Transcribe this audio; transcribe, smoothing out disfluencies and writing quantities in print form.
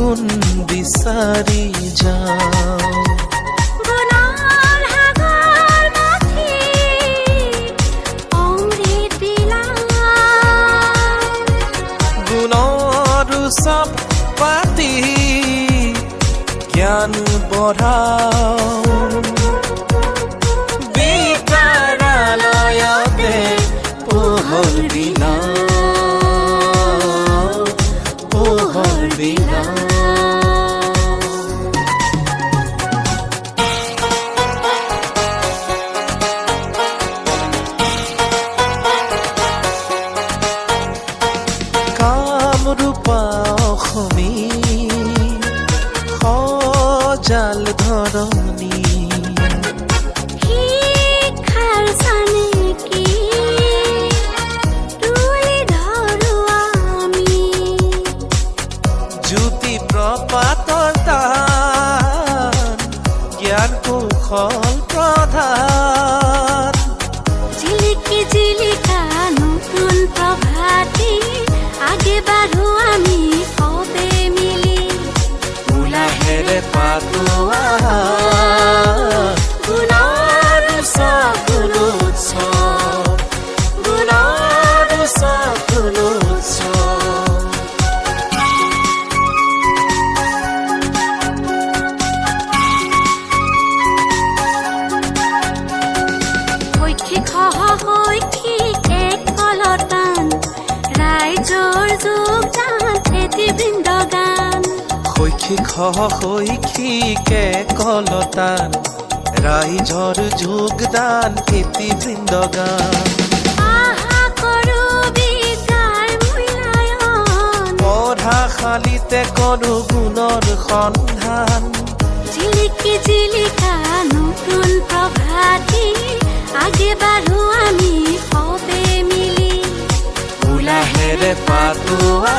গুণ বিচাৰি যাওঁ সব পাতি জ্ঞান বঢ়াও বিদ্যালয়তে পোহৰ বিনা কামৰূপা অসমী সজাল ধৰণী শিক্ষাৰ চানেকি তুলি ধৰো আমি জ্যোতি প্ৰপাতৰ দান জ্ঞান কৌশল প্ৰধান জিলিকি জিলিকা নতুন প্ৰভাতী আগে বাঢ়ো আমি সবে মিলি উলাহেৰে পাতোৱা গুণৰ উৎসৱ গুণৰ উৎসৱ শৈক্ষিক সহশৈক্ষিক এক কলতান ৰাইজৰ যোগদান এটিবৃন্দ গান শৈক্ষিক সহশৈক্ষিক কলতান ৰাইজৰ যোগদান এটিবৃন্দ গান আশা কৰো বিদ্যাৰ মূল্যায়ন পঢ়াশালীতে কৰো গুণৰ সন্ধান জিলিকি জিলিকা নতুন প্ৰভাতী আগে বাঢ়ো আমি সবে মিলি উলাহেৰে পাতোৱা